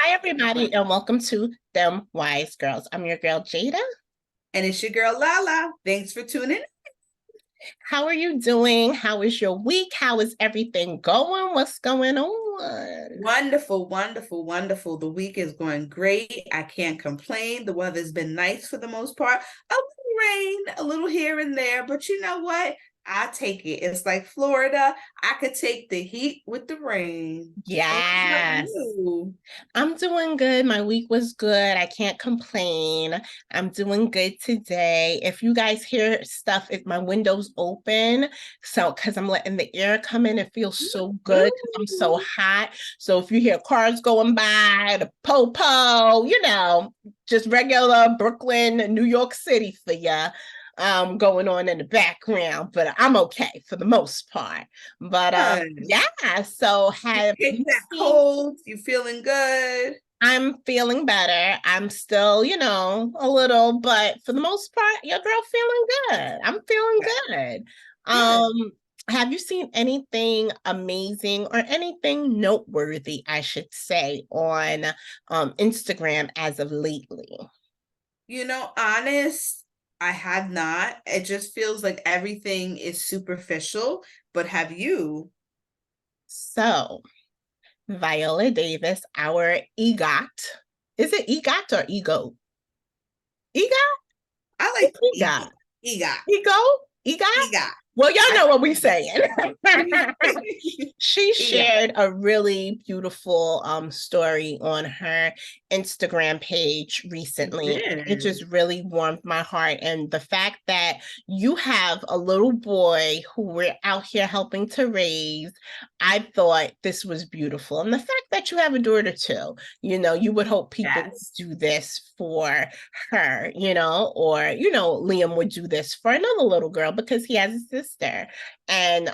Hi, everybody, and welcome to Dem Wise Girls. I'm your girl, Jada. And it's your girl Lala. Thanks for tuning in. How are you doing? How is your week? How is everything going? What's going on? Wonderful, wonderful, wonderful. The week is going great. I can't complain. The weather's been nice for the most part. A little rain, a little here and there, but you know what? I take it. It's like Florida. I could take the heat with the rain. And what about Yes, you? I'm doing good. My week was good. I can't complain. I'm doing good today. If you guys hear stuff, if my window's open, so because I'm letting the air come in, it feels so good because I'm so Ooh. hot. So if you hear cars going by, the po-po, just regular Brooklyn, New York City for you. Going on in the background, but I'm okay for the most part. But Good. yeah, so You have take you that seen cold. You feeling good? I'm feeling better. I'm still, a little, but for the most part, your girl feeling good. I'm feeling Good. good. Good. Um, have you seen anything amazing or anything noteworthy, I should say, on Instagram as of lately? Honest, I have not. It just feels like everything is superficial. But have you? So, Viola Davis, our EGOT. Is it EGOT or EGO? EGOT? I like It's EGOT. EGOT. EGOT. Ego? EGOT? EGOT. Well, y'all I know what we saying. She EGOT. shared a really beautiful story on her Instagram page She recently. It did. just really warmed my heart. And the fact that you have a little boy who we're out here helping to raise, I thought this was beautiful. And the fact that you have a daughter too, you would hope people would Yes. do this for her, or, Liam would do this for another little girl because he has a sister. And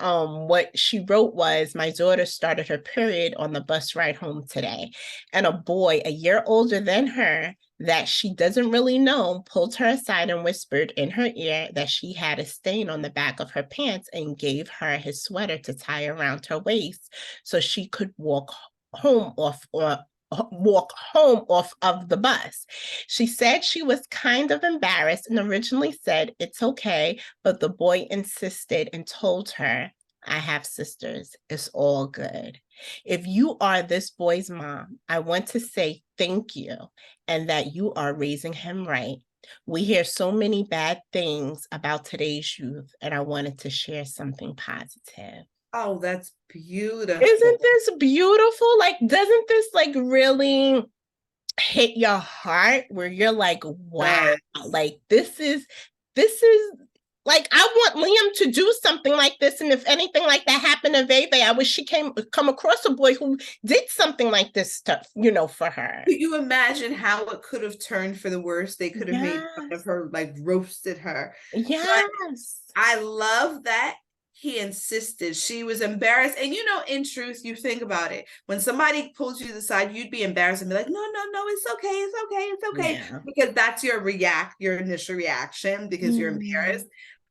what she wrote was, my daughter started her period on the bus ride home today. And a boy a year older than her that she doesn't really know pulled her aside and whispered in her ear that she had a stain on the back of her pants and gave her his sweater to tie around her waist so she could home off or walk home off of the bus. She said she was kind of embarrassed and originally said it's okay, but the boy insisted and told her, I have sisters. It's all good. If you are this boy's mom, I want to say thank you and that you are raising him right. We hear so many bad things about today's youth, and I wanted to share something positive. Oh, that's Isn't beautiful. this beautiful? Like, doesn't this like really hit your heart where you're like, wow, Yes. like this is like I want Liam to do something like this. And if anything like that happened to Veve, I wish she come across a boy who did something like this stuff, for her. Could you imagine how it could have turned for the worse? They could have made fun of Yes. her, like roasted her. But Yes. I love that he insisted. She was embarrassed. And in truth, you think about it. When somebody pulls you to the side, you'd be embarrassed and be like, no, no, no, it's okay, it's okay, it's okay. Yeah. Because that's your initial reaction because you're Yeah. embarrassed.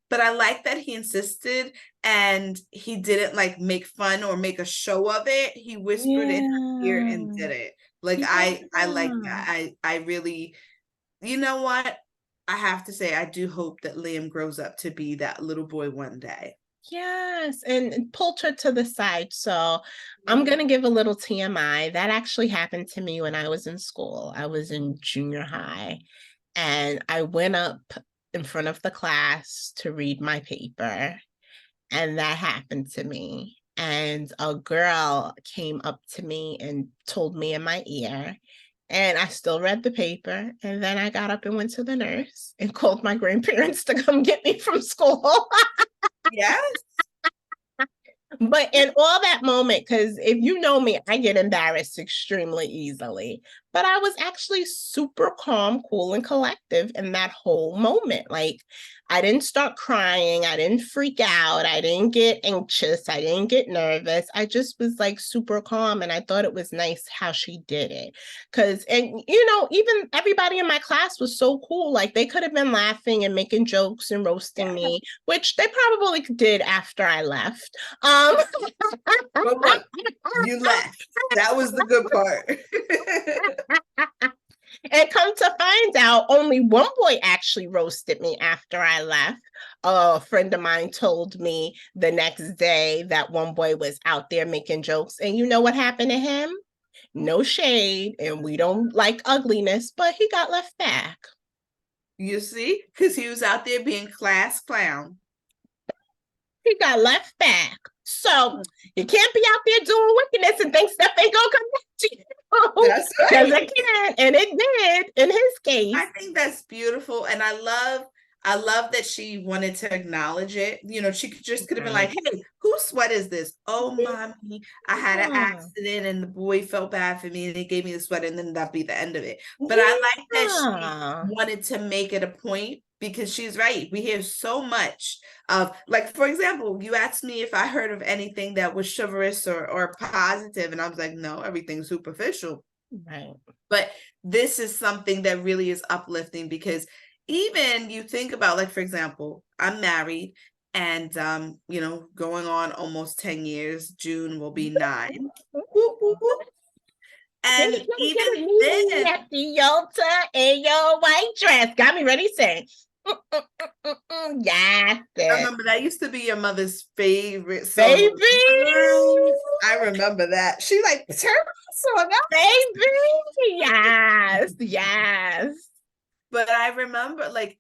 But I like that he insisted and he didn't like make fun or make a show of it. He whispered in her ear and Yeah. did it. Like I like Yeah. that. I really, you know what? I have to say, I do hope that Liam grows up to be that little boy one day. Yes, and pulled her to the side. So I'm going to give a little TMI. That actually happened to me when I was in school. I was in junior high and I went up in front of the class to read my paper, and that happened to me. And a girl came up to me and told me in my ear, and I still read the paper. And then I got up and went to the nurse and called my grandparents to come get me from school. Yes. But in all that moment, because if you know me, I get embarrassed extremely easily. But I was actually super calm, cool, and collective in that whole moment. Like, I didn't start crying. I didn't freak out. I didn't get anxious. I didn't get nervous. I just was like super calm. And I thought it was nice how she did it. Even everybody in my class was so cool. Like, they could have been laughing and making jokes and roasting Yeah. me, which they probably did after I left. Um, But look, you left. That was the good part. And come to find out, only one boy actually roasted me after I left. A friend of mine told me the next day that one boy was out there making jokes. And you know what happened to him? No shade, and we don't like ugliness, but he got left back. You see? Because he was out there being class clown. He got left back. So you can't be out there doing wickedness and think stuff ain't gonna come back to you. That's Because right. it can, and it did in his case. I think that's beautiful. And I love that she wanted to acknowledge it. You know, she just could have been like, hey, whose sweat is this? Oh, mommy, I had an accident and the boy felt bad for me and he gave me the sweater, and then that'd be the end of it. But I like that she wanted to make it a point, because she's right. We hear so much of, like, for example, you asked me if I heard of anything that was chivalrous or positive, and I was like, no, everything's superficial. Right. But this is something that really is uplifting, because even you think about, like, for example, I'm married and you know, going on almost 10 years. June will be 9. Whoop, whoop, whoop. And even then, at the altar in your white dress got me ready to sing. Yes, I remember that used to be your mother's favorite song. Baby, I remember that. She like, turn the song out. Baby, yes, yes. But I remember, like,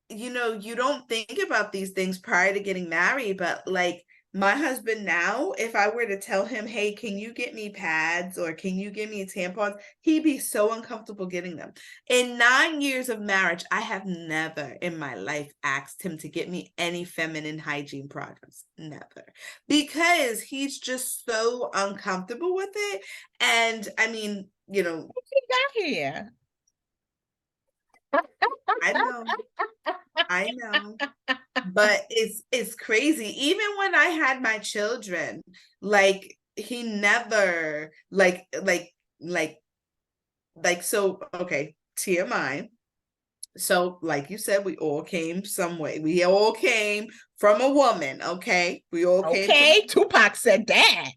you know, you don't think about these things prior to getting married, but like my husband now, if I were to tell him, hey, can you get me pads or can you give me tampons, he'd be so uncomfortable getting them. In 9 years of marriage, I have never in my life asked him to get me any feminine hygiene products. Never. Because he's just so uncomfortable with it. And I mean, you know, what you got here? I know, but it's crazy. Even when I had my children, like he never so okay, TMI. So like you said, we all came some way. We all came from a woman, okay? We all came from Tupac said that.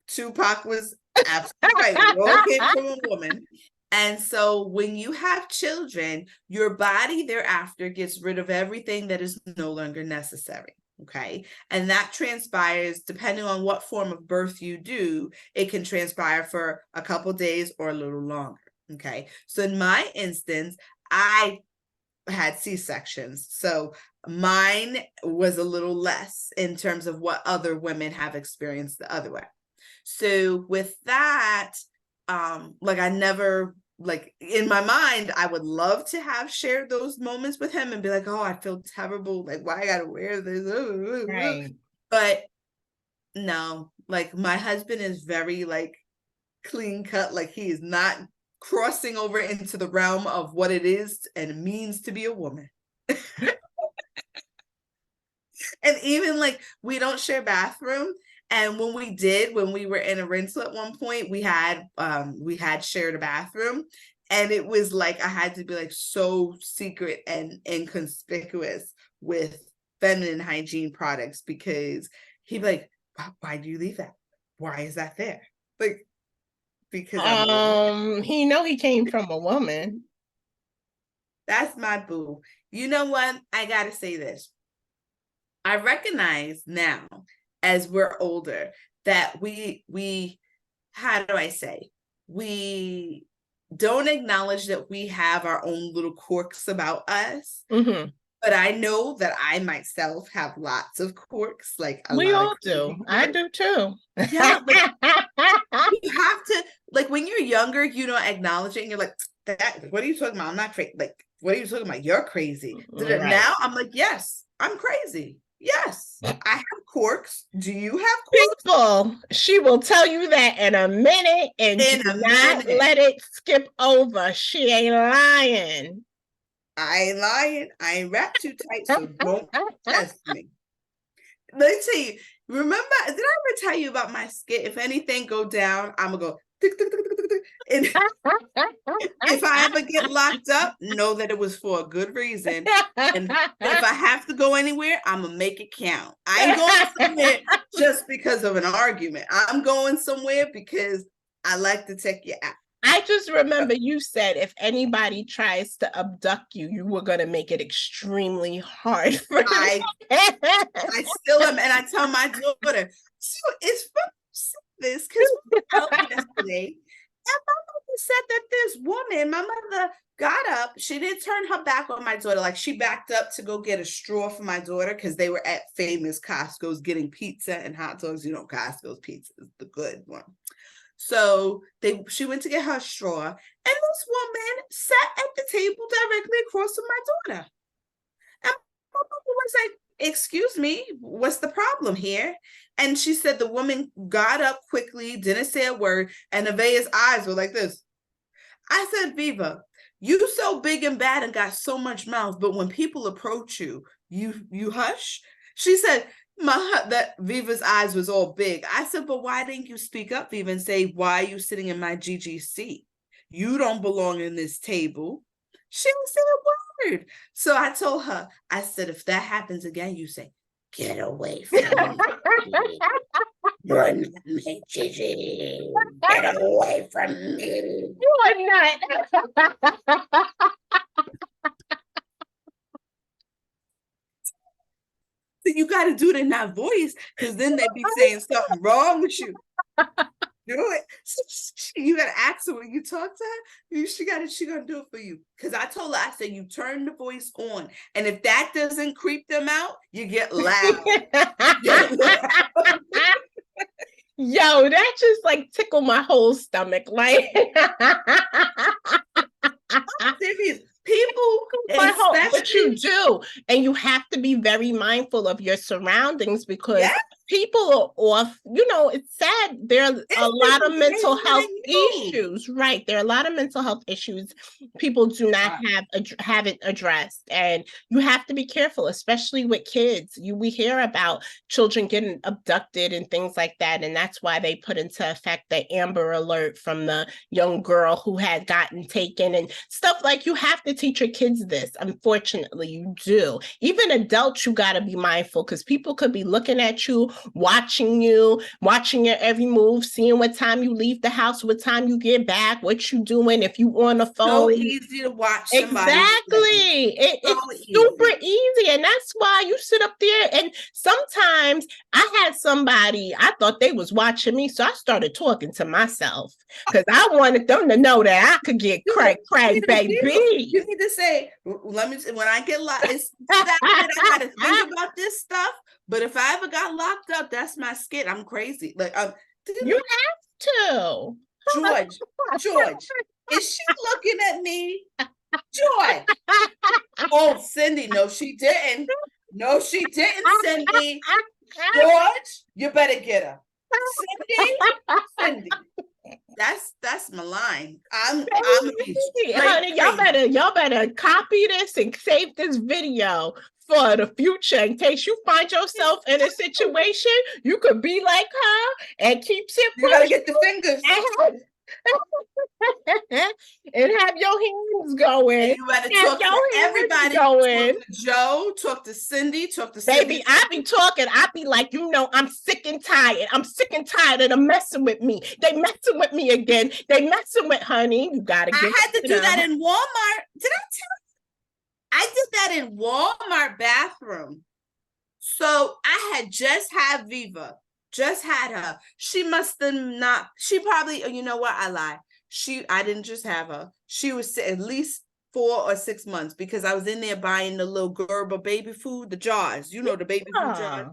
Tupac was absolutely right. We all came from a woman. And so when you have children, your body thereafter gets rid of everything that is no longer necessary. Okay. And that transpires depending on what form of birth you do. It can transpire for a couple days or a little longer. Okay. So in my instance, I had C-sections. So mine was a little less in terms of what other women have experienced the other way. So with that, like I never, like in my mind, I would love to have shared those moments with him and be like, oh, I feel terrible. Like, why I gotta wear this? Right. But no, like my husband is very like clean cut. Like he is not crossing over into the realm of what it is and means to be a woman. And even like we don't share bathroom. And when we were in a rental at one point, we had shared a bathroom, and it was like I had to be like so secret and inconspicuous with feminine hygiene products, because he'd be like, why do you leave that? Why is that there? Like, because he know he came from a woman. That's my boo. You know what? I gotta say this. I recognize now, as we're older, that we how do I say, we don't acknowledge that we have our own little quirks about us. Mm-hmm. But I know that I myself have lots of quirks. Like we all do. I do too. Yeah, like, you have to, like when you're younger, you don't acknowledge it, and you're like, "That what are you talking about? I'm not crazy. Like, what are you talking about? You're crazy." Right. Now I'm like, yes, I'm crazy. Yes, I have quirks. Do you have quirks? People, she will tell you that in a minute, and do not let it skip over. She ain't lying. I ain't lying. I ain't wrapped too tight, so don't test me. Let me tell you. Remember, did I ever tell you about my skit? If anything go down, I'm gonna go. And if I ever get locked up, know that it was for a good reason. And if I have to go anywhere, I'm gonna make it count. I ain't going somewhere just because of an argument. I'm going somewhere because I like to take you out. I just remember you said if anybody tries to abduct you, you were going to make it extremely hard for them. I still am, and I tell my daughter, so it's funny you said this because we were out yesterday, and my mother said that this woman, my mother got up, she didn't turn her back on my daughter, like she backed up to go get a straw for my daughter because they were at famous Costco's getting pizza and hot dogs. You know, Costco's pizza is the good one. So she went to get her straw, and this woman sat at the table directly across from my daughter. And my mother was like, excuse me, what's the problem here? And she said the woman got up quickly, didn't say a word, and Nevaeh's eyes were like this. I said, Viva, you so big and bad and got so much mouth, but when people approach you, you hush? She said, that Viva's eyes was all big. I said, but why didn't you speak up, Viva, and say, why are you sitting in my GGC? You don't belong in this table. She didn't say a word. So I told her, I said, if that happens again, you say, get away from me. Run me, Gigi. Get away from me. You are not. You got to do it in that voice because then they'd be saying something wrong with you. Do it. You got to ask her when you talk to her. She going to do it for you. Because I told her, I said, you turn the voice on. And if that doesn't creep them out, you get loud. Yo, that just like tickled my whole stomach. Like, serious. People, but you do, and you have to be very mindful of your surroundings because people are off. You know, it's sad. There are a lot of mental health issues, right? There are a lot of mental health issues people do not have it addressed, and you have to be careful, especially with kids. We hear about children getting abducted and things like that, and that's why they put into effect the Amber Alert from the young girl who had gotten taken and stuff. Like, you have to teach your kids this. Unfortunately, you do. Even adults, you got to be mindful because people could be looking at you, watching your every move, seeing what time you leave the house, what time you get back, what you doing, if you on the phone. So easy to watch somebody. Exactly. It's super easy. And that's why you sit up there, and sometimes I had somebody, I thought they was watching me, so I started talking to myself because I wanted them to know that I could get crack, baby. You need to say, let me, when I get locked, it's that I gotta think about this stuff. But if I ever got locked up, that's my skit. I'm crazy. Like, you have to. George, is she looking at me? George. Oh, Cindy, no, she didn't. No, she didn't, Cindy. George, you better get her. Cindy. That's my line. I'm honey, y'all better copy this and save this video for the future in case you find yourself in a situation. You could be like her and keep it. You gotta get the fingers. And have your hands going. You better talk to everybody. Going. Talk to Joe, talk to Cindy, talk to Baby, I be talking. I be like, I'm sick and tired. I'm sick and tired of them messing with me. They messing with me again. They messing with honey. You gotta get. I had to do that in Walmart. Did I tell you? I did that in Walmart bathroom. So I had just had Viva. Just had her. She must have not. She probably. You know what? I lied. I didn't just have her. She was at least 4 or 6 months because I was in there buying the little Gerber baby food, the jars. You know, the baby food jars.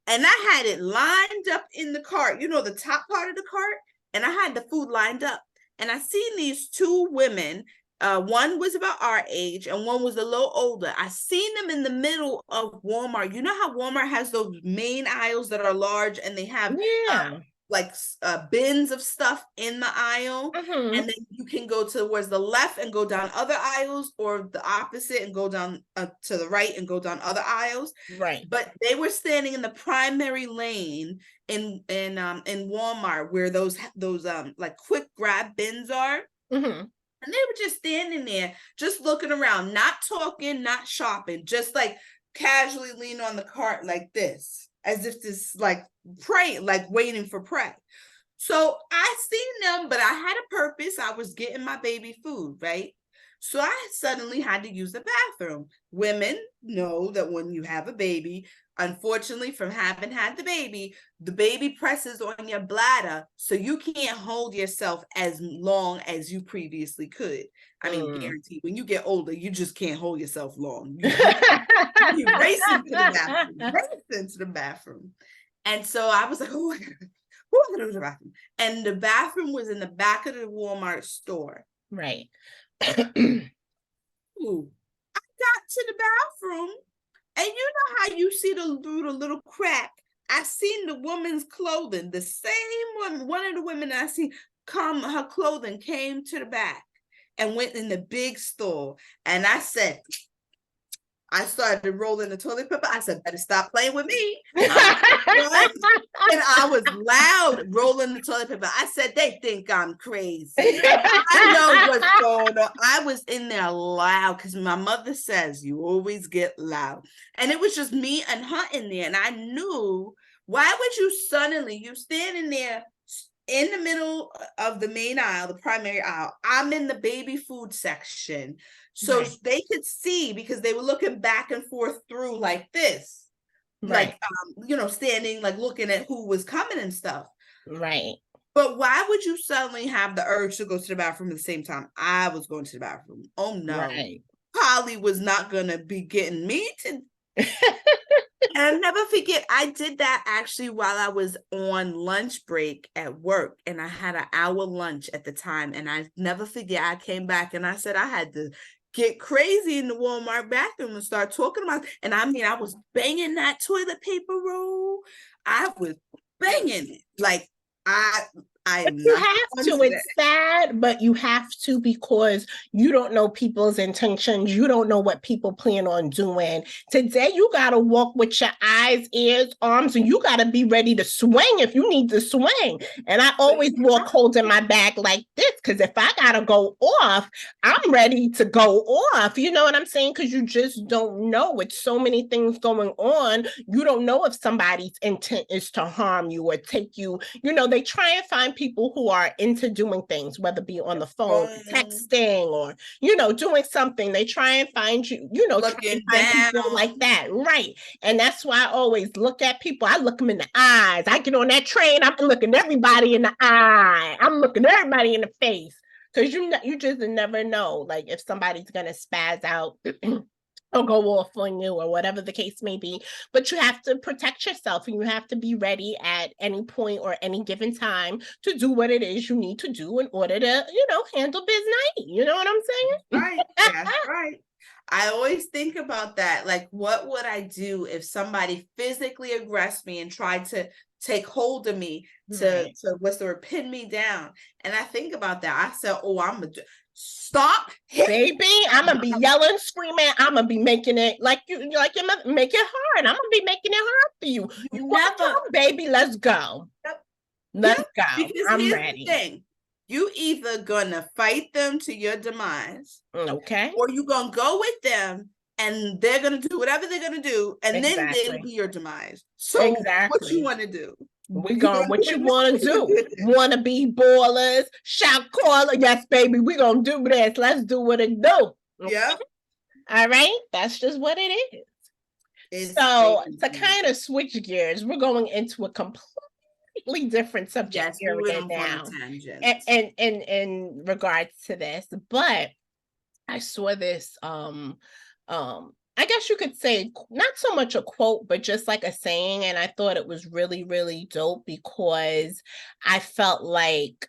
And I had it lined up in the cart. You know, the top part of the cart. And I had the food lined up. And I seen these 2 women. One was about our age and one was a little older. I seen them in the middle of Walmart. You know how Walmart has those main aisles that are large and they have bins of stuff in the aisle, and then you can go towards the left and go down other aisles, or the opposite and go down to the right and go down other aisles. Right. But they were standing in the primary lane in Walmart where those like quick grab bins are. And they were just standing there, just looking around, not talking, not shopping, just like casually leaning on the cart like this, as if this like prey, like waiting for prey. So I seen them, but I had a purpose. I was getting my baby food, but I had a purpose. I was getting my baby food, right? So I suddenly had to use the bathroom. Women know that when you have a baby, unfortunately, from having had the baby presses on your bladder, so you can't hold yourself as long as you previously could. I mean, guaranteed, when you get older, you just can't hold yourself long. You racing to the bathroom, racing to the bathroom. And so I was like, oh my God, I gotta go to the bathroom. And the bathroom was in the back of the Walmart store. Right. Ooh, I got to the bathroom, and you know how you see through the little crack. I seen the woman's clothing, the same woman, one of the women I seen her clothing came to the back and went in the big store. And I said, I started rolling the toilet paper. I said, better stop playing with me. And I was loud rolling the toilet paper. I said, they think I'm crazy. I know what's going on. I was in there loud because my mother says you always get loud. And it was just me and her in there. And I knew, why would you suddenly, you standing there in the middle of the main aisle, the primary aisle. I'm in the baby food section. So right. They could see, because they were looking back and forth through like this, right. Like, standing, like looking at who was coming and stuff. Right. But why would you suddenly have the urge to go to the bathroom at the same time I was going to the bathroom? Oh no. Right. Polly was not going to be getting me to... And I'll never forget, I did that actually while I was on lunch break at work, and I had an hour lunch at the time. And I never forget, I came back and I said I had to get crazy in the Walmart bathroom and start talking about, and I mean, I was banging that toilet paper roll. I was banging it. Like, you have to. It's sad, but you have to, because you don't know people's intentions. You don't know what people plan on doing. Today, you got to walk with your eyes, ears, arms, and you got to be ready to swing if you need to swing. And I always walk holding my back like this, because if I got to go off, I'm ready to go off. You know what I'm saying? Because you just don't know. With so many things going on, you don't know if somebody's intent is to harm you or take you. They try and find people who are into doing things, whether it be on the phone, texting, or, doing something. They try and find you, try and find people like that. Right. And that's why I always look at people. I look them in the eyes. I get on that train, I'm looking everybody in the eye. I'm looking everybody in the face. Because you just never know, like, if somebody's going to spaz out or go off on you, or whatever the case may be. But you have to protect yourself, and you have to be ready at any point or any given time to do what it is you need to do in order to, handle business. You know what I'm saying? Right. That's right. I always think about that. Like, what would I do if somebody physically aggressed me and tried to take hold of me to pin me down? And I think about that. I said, oh, I'm gonna stop, baby. I'm gonna be yelling, screaming. I'm gonna be making it make it hard. I'm gonna be making it hard for you. You never, baby. Let's go. Let's go. Because I'm ready. The thing. You either gonna fight them to your demise, okay, or you gonna go with them and they're gonna do whatever they're gonna do, and then they'll be your demise. So what you want to do? We're going, what you want to do? Want to be ballers, shout caller? Yes, baby, we're going to do this. Let's do what it do. Okay? Yeah. All right. That's just what it is. So to kind of switch gears, we're going into a completely different subject area now. And in regards to this, but I saw this I guess you could say not so much a quote, but just like a saying. And I thought it was really, really dope, because I felt like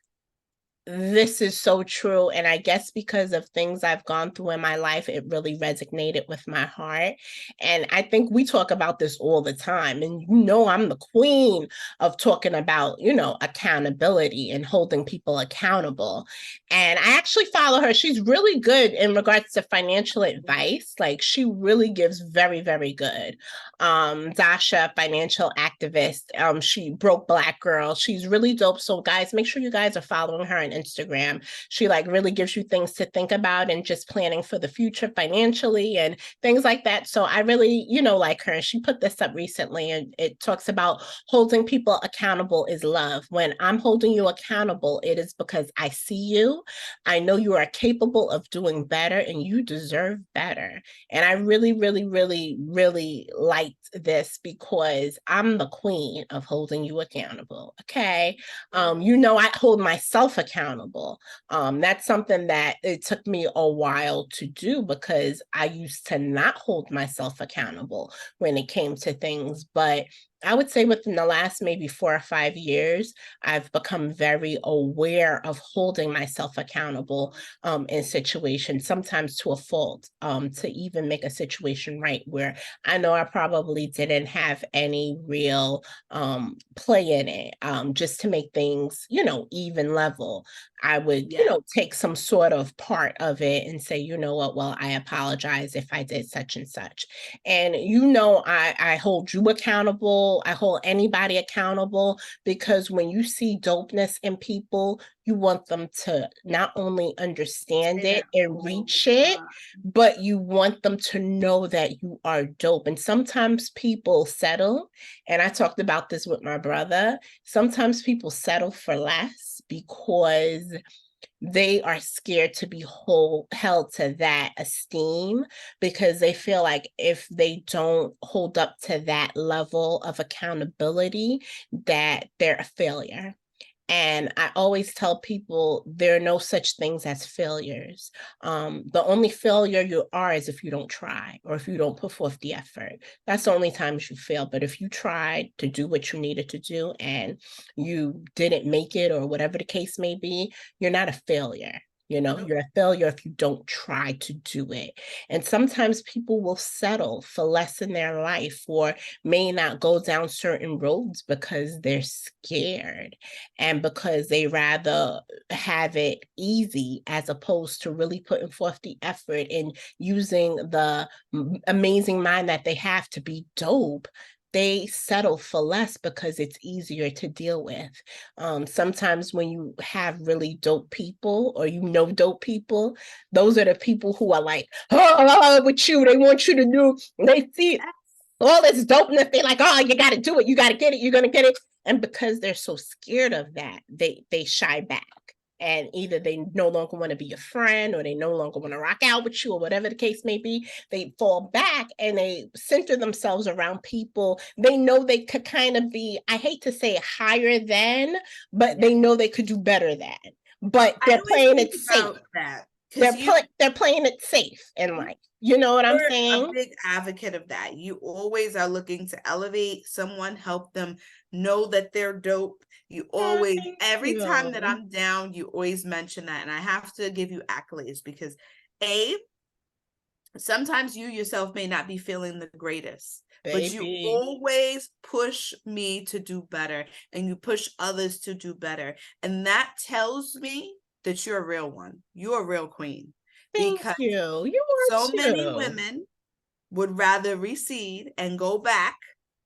this is so true. And I guess because of things I've gone through in my life, it really resonated with my heart. And I think we talk about this all the time. And I'm the queen of talking about, accountability and holding people accountable. And I actually follow her. She's really good in regards to financial advice. Like, she really gives very, very good. Dasha, financial activist. She Broke Black Girl. She's really dope. So guys, make sure you guys are following her on Instagram. She like really gives you things to think about and just planning for the future financially and things like that. So I really, like her. She put this up recently, and it talks about holding people accountable is love. When I'm holding you accountable, it is because I see you. I know you are capable of doing better and you deserve better. And I really, really, really, really liked this because I'm the queen of holding you accountable. Okay. I hold myself accountable. That's something that it took me a while to do because I used to not hold myself accountable when it came to things. But I would say within the last maybe 4 or 5 years, I've become very aware of holding myself accountable in situations, sometimes to a fault, to even make a situation right where I know I probably didn't have any real play in it, just to make things, even level. I would, take some sort of part of it and say, you know what, well, I apologize if I did such and such. And, I hold you accountable. I hold anybody accountable because when you see dopeness in people, you want them to not only understand it and reach it, but you want them to know that you are dope. And sometimes people settle. And I talked about this with my brother. Sometimes people settle for less because they are scared to be held to that esteem, because they feel like if they don't hold up to that level of accountability, that they're a failure. And I always tell people there are no such things as failures. The only failure you are is if you don't try or if you don't put forth the effort. That's the only times you fail. But if you tried to do what you needed to do and you didn't make it or whatever the case may be, you're not a failure. You're a failure if you don't try to do it. And sometimes people will settle for less in their life or may not go down certain roads because they're scared and because they rather have it easy as opposed to really putting forth the effort and using the amazing mind that they have to be dope. They settle for less because it's easier to deal with. Sometimes when you have really dope people or dope people, those are the people who are like, oh, with you, they want you to do, they see all this dopeness, they like, oh, you got to do it, you got to get it, you're going to get it. And because they're so scared of that, they shy back. And either they no longer want to be your friend or they no longer want to rock out with you or whatever the case may be. They fall back and they center themselves around people they know they could kind of be, I hate to say higher than, but they know they could do better than. But they're playing it safe. They're playing it safe in life. You know what I'm saying? A big advocate of that. You always are looking to elevate someone, help them know that they're dope. You always, every time that I'm down, you always mention that. And I have to give you accolades because sometimes you yourself may not be feeling the greatest, but you always push me to do better and you push others to do better. And that tells me that you're a real one. You're a real queen. Thank you. You are so many women would rather recede and go back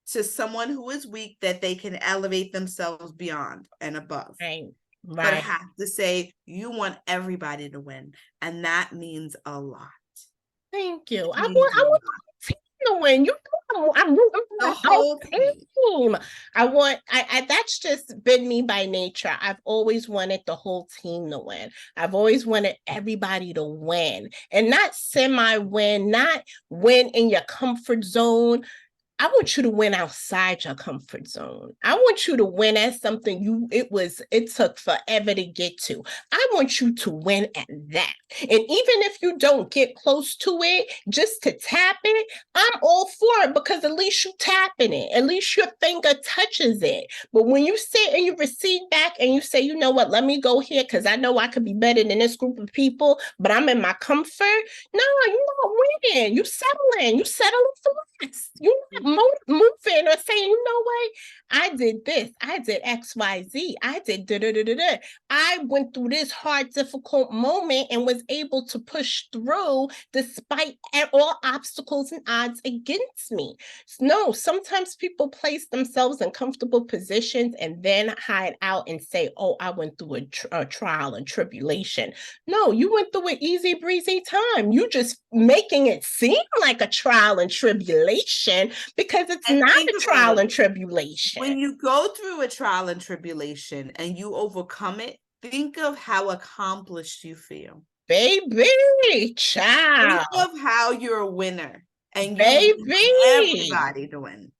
to someone who is weak that they can elevate themselves beyond and above. Right. But I have to say, you want everybody to win, and that means a lot. Thank you. I want the team to win. I'm rooting for the whole team. That's just been me by nature. I've always wanted the whole team to win. I've always wanted everybody to win, and not semi-win, not win in your comfort zone. I want you to win outside your comfort zone. I want you to win at something it took forever to get to. I want you to win at that. And even if you don't get close to it, just to tap it, I'm all for it because at least you tapping it. At least your finger touches it. But when you sit and you recede back and you say, you know what, let me go here because I know I could be better than this group of people, but I'm in my comfort. No, you're not winning. You settling. You settling for less. You're not moving or saying, you know what, I did this, I did XYZ, I did da da da da da. I went through this hard, difficult moment and was able to push through despite all obstacles and odds against me. No, sometimes people place themselves in comfortable positions and then hide out and say, oh, I went through a trial and tribulation. No, you went through an easy breezy time. You just making it seem like a trial and tribulation because it's And not think a about trial it. and tribulation. When you go through a trial and tribulation and you overcome it, think of how accomplished you feel. Baby, child. Think of how you're a winner and you want Baby. everybody to win.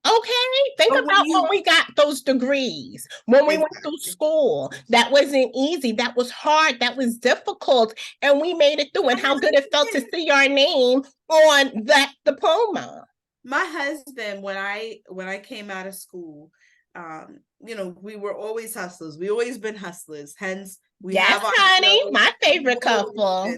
Okay, think But when about when you we got those degrees, when we went through exactly, school. That wasn't easy. That was hard. That was difficult. And we made it through. And how good it felt to see our name on that diploma. my husband, when I came out of school, we were always hustlers. We always been hustlers. Hence, we Yes, have our honey, show. my favorite We've couple.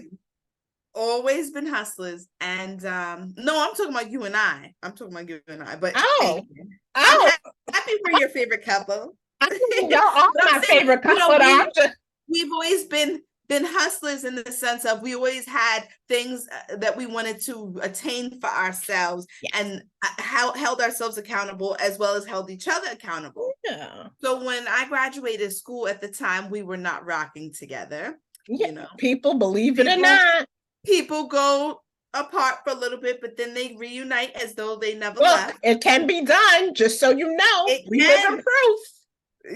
always been hustlers. And no, I'm talking about you and I. I'm talking about you and I. But Oh, anyway, I'm oh, happy we're your favorite couple. I mean, y'all are But I'm my saying, favorite couple. we've always been hustlers in the sense of we always had things that we wanted to attain for ourselves, Yes. and held ourselves accountable as well as held each other accountable. Yeah. So when I graduated school, at the time we were not rocking together. Yeah. People, believe it or People not. people go apart for a little bit, but then they reunite as though they never Look, left. it can be done, just so you know. It We live in can. proof.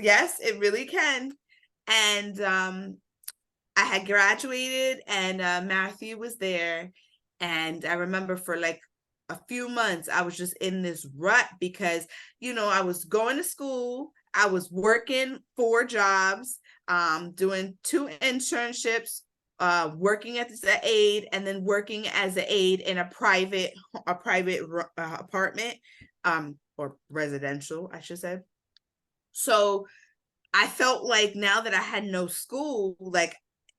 Yes, it really can. And I had graduated, and Matthew was there. And I remember for like a few months, I was just in this rut because, I was going to school, I was working 4 jobs, doing 2 internships, working as an aide, and then working as an aide in a private apartment, or residential, I should say. So I felt like now that I had no school, like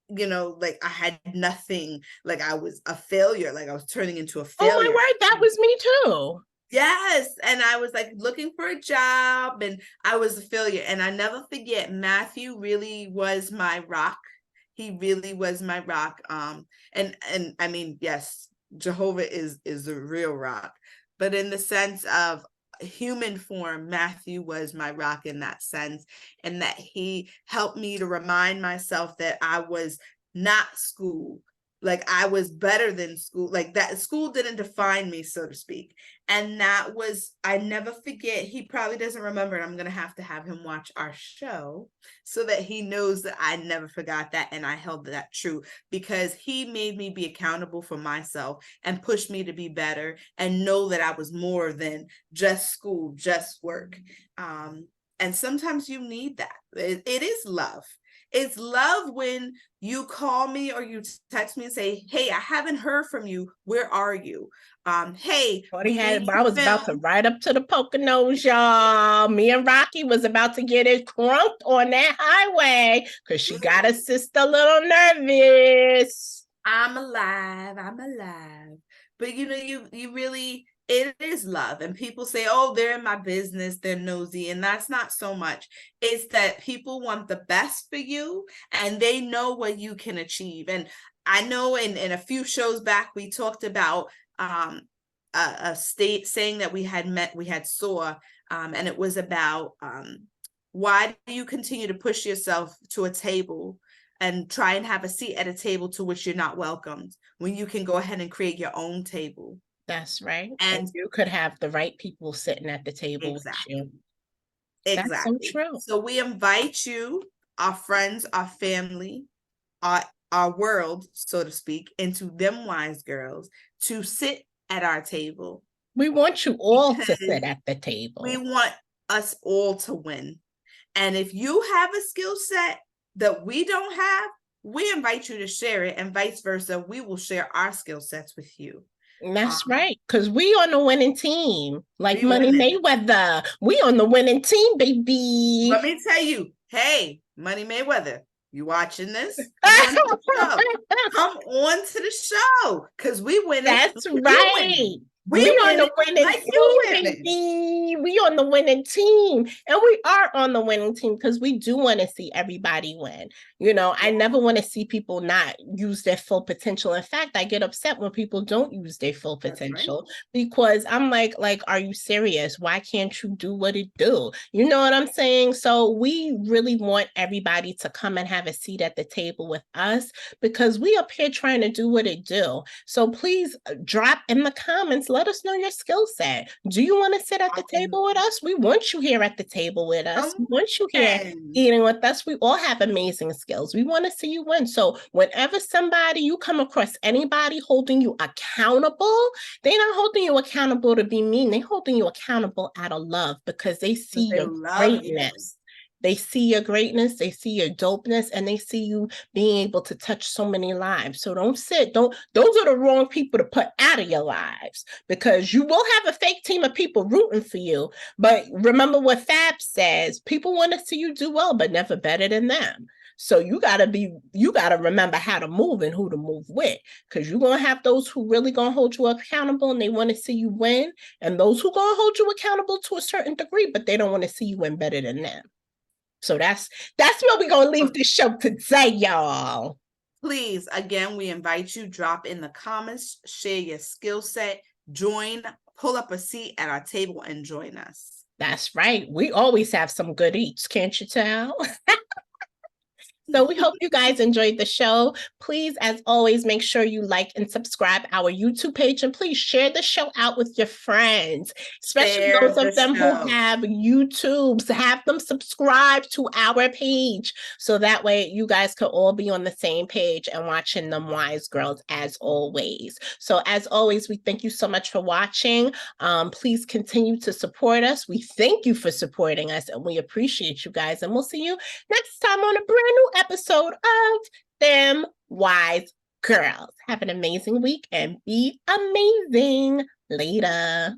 I had nothing, like I was a failure, like I was turning into a failure. Oh my word, that was me too. Yes. And I was like looking for a job, and I was a failure. And I never forget, Matthew really was my rock. He really was my rock. And I mean, yes, Jehovah is a real rock, but in the sense of human form, Matthew was my rock in that sense, and that he helped me to remind myself that I was not school. Like I was better than school, like that school didn't define me, so to speak. And that was, I never forget, he probably doesn't remember, and I'm gonna have him watch our show so that he knows that I never forgot that, and I held that true, because he made me be accountable for myself and pushed me to be better and know that I was more than just school, just work. And sometimes you need that. It is love. It's love when you call me or you text me and say, hey, I haven't heard from you. Where are you? Hey, I was about to ride up to the Poconos, y'all. Me and Rocky was about to get it crunked on that highway because she got her sister a little nervous. I'm alive. But you really, it is love. And people say, oh, they're in my business, they're nosy. And that's not so much. It's that people want the best for you and they know what you can achieve. And I know in a few shows back, we talked about a state saying that we had saw, and it was about why do you continue to push yourself to a table and try and have a seat at a table to which you're not welcomed, when you can go ahead and create your own table. That's right. And you could have the right people sitting at the table exactly. with you. That's so Exactly. true. So we invite you, our friends, our family, our world, so to speak, into Dem Wise Girls to sit at our table. We want you all to sit at the table. We want us all to win. And if you have a skill set that we don't have, we invite you to share it, and vice versa. We will share our skill sets with you. And that's right, because we on the winning team, like Money winning. Mayweather. We on the winning team, baby. Let me tell you, hey, Money Mayweather, you watching this? Come on to the show, because we winning. That's right. We We on winning the winning like you team, winning. baby. We on the winning team. And we are on the winning team because we do want to see everybody win. You know, I never want to see people not use their full potential. In fact, I get upset when people don't use their full That's right. potential because I'm like, are you serious? Why can't you do what it do? You know what I'm saying? So we really want everybody to come and have a seat at the table with us because we up here trying to do what it do. So please drop in the comments. Let us know your skill set. Do you want to sit at the table with us? We want you here at the table with us. We want you here eating with us. We all have amazing skills. We want to see you win. So whenever you come across anybody holding you accountable, they're not holding you accountable to be mean. They're holding you accountable out of love because they see your greatness. They see your greatness, they see your dopeness, and they see you being able to touch so many lives. So those are the wrong people to put out of your lives because you will have a fake team of people rooting for you. But remember what Fab says, people want to see you do well, but never better than them. So you gotta remember how to move and who to move with. Because you're gonna have those who really gonna hold you accountable and they want to see you win, and those who gonna hold you accountable to a certain degree, but they don't want to see you win better than them. So that's where we're gonna leave this show today, y'all. Please, again, we invite you, drop in the comments, share your skill set, join, pull up a seat at our table and join us. That's right. We always have some good eats, can't you tell? So we hope you guys enjoyed the show. Please, as always, make sure you like and subscribe our YouTube page, and please share the show out with your friends, especially those of them who have YouTubes. Have them subscribe to our page so that way you guys could all be on the same page and watching Dem Wise Girls as always. So as always, we thank you so much for watching. Please continue to support us. We thank you for supporting us, and we appreciate you guys. And we'll see you next time on a brand new episode of Dem Wise Girls. Have an amazing week and be amazing. Later.